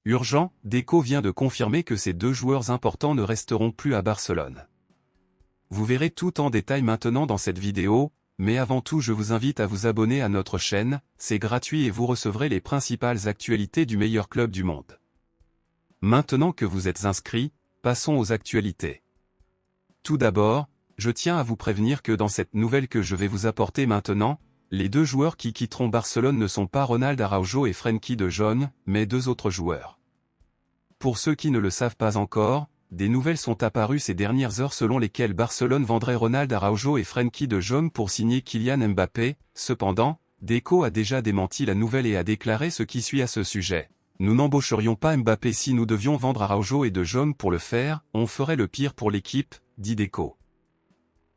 Urgent, Deco vient de confirmer que ces deux joueurs importants ne resteront plus à Barcelone. Vous verrez tout en détail maintenant dans cette vidéo, mais avant tout je vous invite à vous abonner à notre chaîne, c'est gratuit et vous recevrez les principales actualités du meilleur club du monde. Maintenant que vous êtes inscrits, passons aux actualités. Tout d'abord, je tiens à vous prévenir que dans cette nouvelle que je vais vous apporter maintenant, les deux joueurs qui quitteront Barcelone ne sont pas Ronald Araujo et Frenkie de Jong, mais deux autres joueurs. Pour ceux qui ne le savent pas encore, des nouvelles sont apparues ces dernières heures selon lesquelles Barcelone vendrait Ronald Araujo et Frenkie de Jong pour signer Kylian Mbappé. Cependant, Deco a déjà démenti la nouvelle et a déclaré ce qui suit à ce sujet. Nous n'embaucherions pas Mbappé si nous devions vendre Araujo et de Jong pour le faire, on ferait le pire pour l'équipe, dit Deco.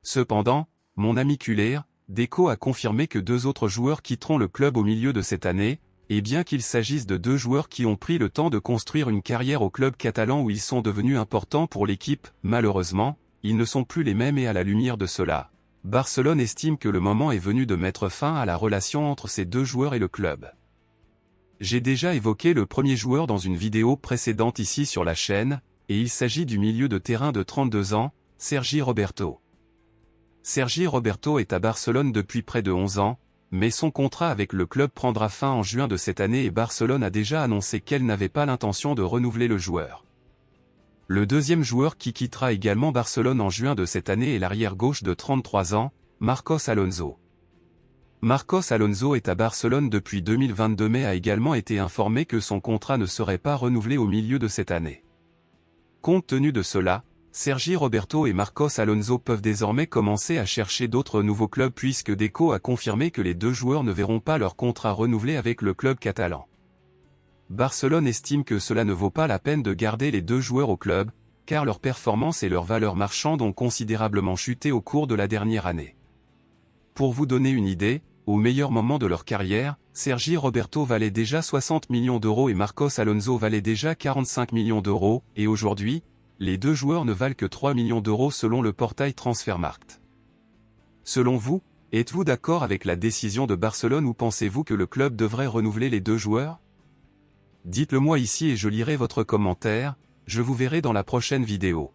Cependant, mon ami Culler, Deco a confirmé que deux autres joueurs quitteront le club au milieu de cette année, et bien qu'il s'agisse de deux joueurs qui ont pris le temps de construire une carrière au club catalan où ils sont devenus importants pour l'équipe, malheureusement, ils ne sont plus les mêmes et à la lumière de cela, Barcelone estime que le moment est venu de mettre fin à la relation entre ces deux joueurs et le club. J'ai déjà évoqué le premier joueur dans une vidéo précédente ici sur la chaîne, et il s'agit du milieu de terrain de 32 ans, Sergi Roberto. Sergi Roberto est à Barcelone depuis près de 11 ans, mais son contrat avec le club prendra fin en juin de cette année et Barcelone a déjà annoncé qu'elle n'avait pas l'intention de renouveler le joueur. Le deuxième joueur qui quittera également Barcelone en juin de cette année est l'arrière gauche de 33 ans, Marcos Alonso. Marcos Alonso est à Barcelone depuis 2022 mais a également été informé que son contrat ne serait pas renouvelé au milieu de cette année. Compte tenu de cela, Sergi Roberto et Marcos Alonso peuvent désormais commencer à chercher d'autres nouveaux clubs puisque Deco a confirmé que les deux joueurs ne verront pas leur contrat renouvelé avec le club catalan. Barcelone estime que cela ne vaut pas la peine de garder les deux joueurs au club, car leur performance et leur valeur marchande ont considérablement chuté au cours de la dernière année. Pour vous donner une idée, au meilleur moment de leur carrière, Sergi Roberto valait déjà 60 millions d'euros et Marcos Alonso valait déjà 45 millions d'euros, et aujourd'hui, les deux joueurs ne valent que 3 millions d'euros selon le portail Transfermarkt. Selon vous, êtes-vous d'accord avec la décision de Barcelone ou pensez-vous que le club devrait renouveler les deux joueurs? Dites-le moi ici et je lirai votre commentaire, je vous verrai dans la prochaine vidéo.